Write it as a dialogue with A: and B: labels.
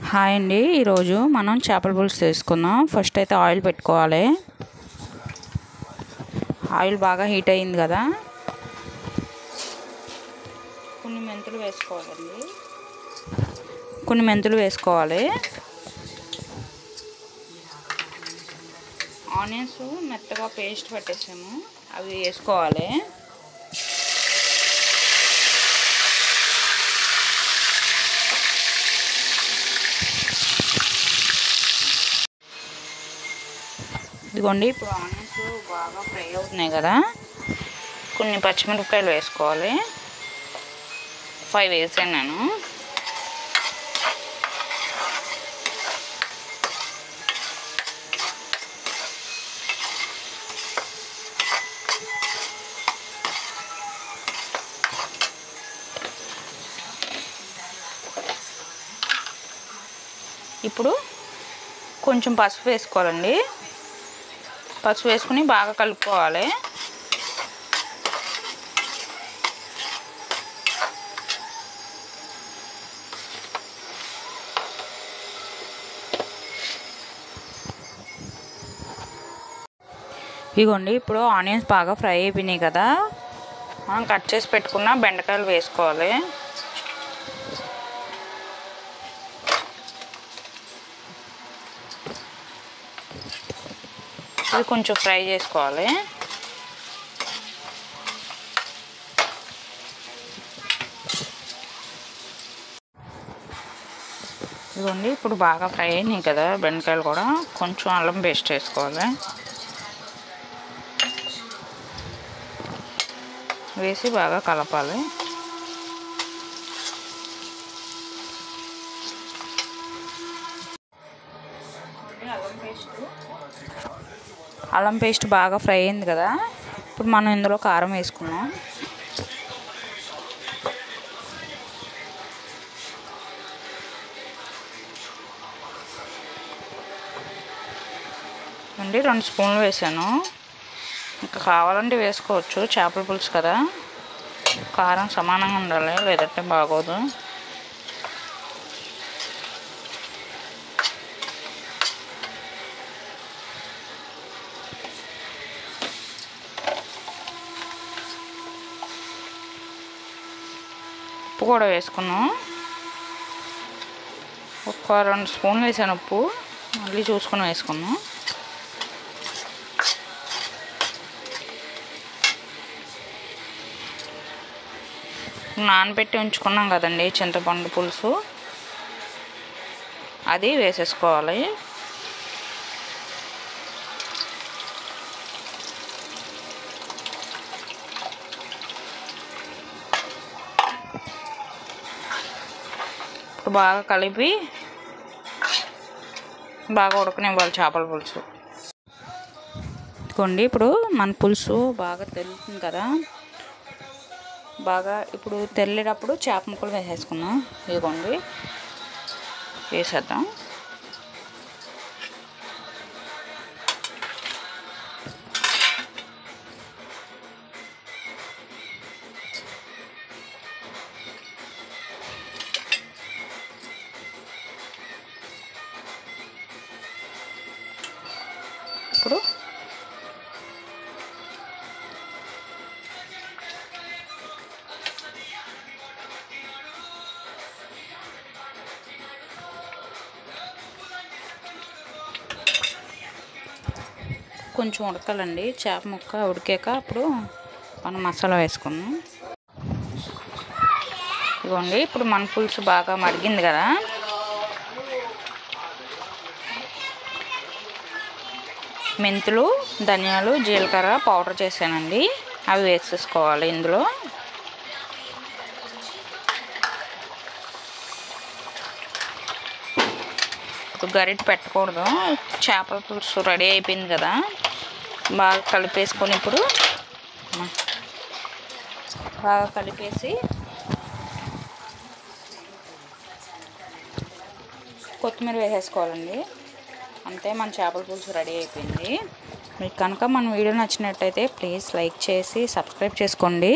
A: Hi అండి, ఈరోజు మనం చేపల పులుసు తీసుకుందాం. ఫస్ట్ అయితే ఆయిల్ పెట్టుకోవాలి. ఆయిల్ బాగా హీట్ అయింది కదా, కొన్ని మెంతులు వేసుకోవాలి. ఆనియన్స్ మెత్తగా పేస్ట్ పట్టేసాము, అవి వేసుకోవాలి. ఇదిగోండి, ఇప్పుడు ఆనియన్స్ బాగా ఫ్రై అవుతున్నాయి కదా, కొన్ని పచ్చిమిరపకాయలు వేసుకోవాలి. 5 వేసాను నేను. ఇప్పుడు కొంచెం పసుపు వేసుకోవాలండి. పసుపు వేసుకుని బాగా కలుపుకోవాలి. ఇదిగోండి, ఇప్పుడు ఆనియన్స్ బాగా ఫ్రై అయిపోయినాయి కదా, మనం కట్ చేసి పెట్టుకున్న బెండకాయలు వేసుకోవాలి. ఇది కొంచెం ఫ్రై చేసుకోవాలి. ఇదిగోండి, ఇప్పుడు బాగా ఫ్రై అయినాయి కదా బెండకాయలు కూడా, కొంచెం అల్లం పేస్ట్ వేసుకోవాలి. వేసి బాగా కలపాలి. అల్లం పేస్ట్ బాగా ఫ్రై అయింది కదా, ఇప్పుడు మనం ఇందులో కారం వేసుకున్నాం. అండి 2 స్పూన్లు వేసాను. ఇంకా కావాలంటే వేసుకోవచ్చు, చేపల పులుసు కదా, కారం సమానంగా ఉండాలి, లేదంటే బాగోదు. ఉప్పు కూడా వేసుకున్నాం. ఒక 2 స్పూన్లు వేసాను ఉప్పు, మళ్ళీ చూసుకొని వేసుకున్నాం. నానబెట్టి ఉంచుకున్నాం కదండి చింతపండు పులుసు, అది వేసేసుకోవాలి. బాగా కలిపి బాగా ఉడకనివ్వాలి చేపల పులుసు. ఇదిగోండి, ఇప్పుడు మన పులుసు బాగా తెల్లుతుంది కదా, బాగా ఇప్పుడు తెల్లేటప్పుడు చేప ముక్కలు వేసేసుకున్నాం. ఇదిగోండి, వేసేద్దాం. ఇప్పుడు కొంచెం ఉడకాలండి, చేప ముక్క ఉడికాక అప్పుడు మనం మసాలా వేసుకున్నాం. ఇదిగోండి, ఇప్పుడు మన పులుసు బాగా మరిగింది కదా, మెంతులు, ధనియాలు, జీలకర్ర పౌడర్ చేశానండి, అవి వేసేసుకోవాలి ఇందులో. ఇప్పుడు గరిటె పెట్టకూడదు, చేపల పులుసు రెడీ అయిపోయింది కదా, బాగా కలిపేసుకొని ఇప్పుడు బాగా కలిపేసి కొత్తిమీర వేసేసుకోవాలండి. అంతే, మన చేపల పులుసు రెడీ అయిపోయింది. మీకు కనుక మన వీడియో నచ్చినట్టయితే ప్లీజ్ లైక్ చేసి సబ్స్క్రైబ్ చేసుకోండి.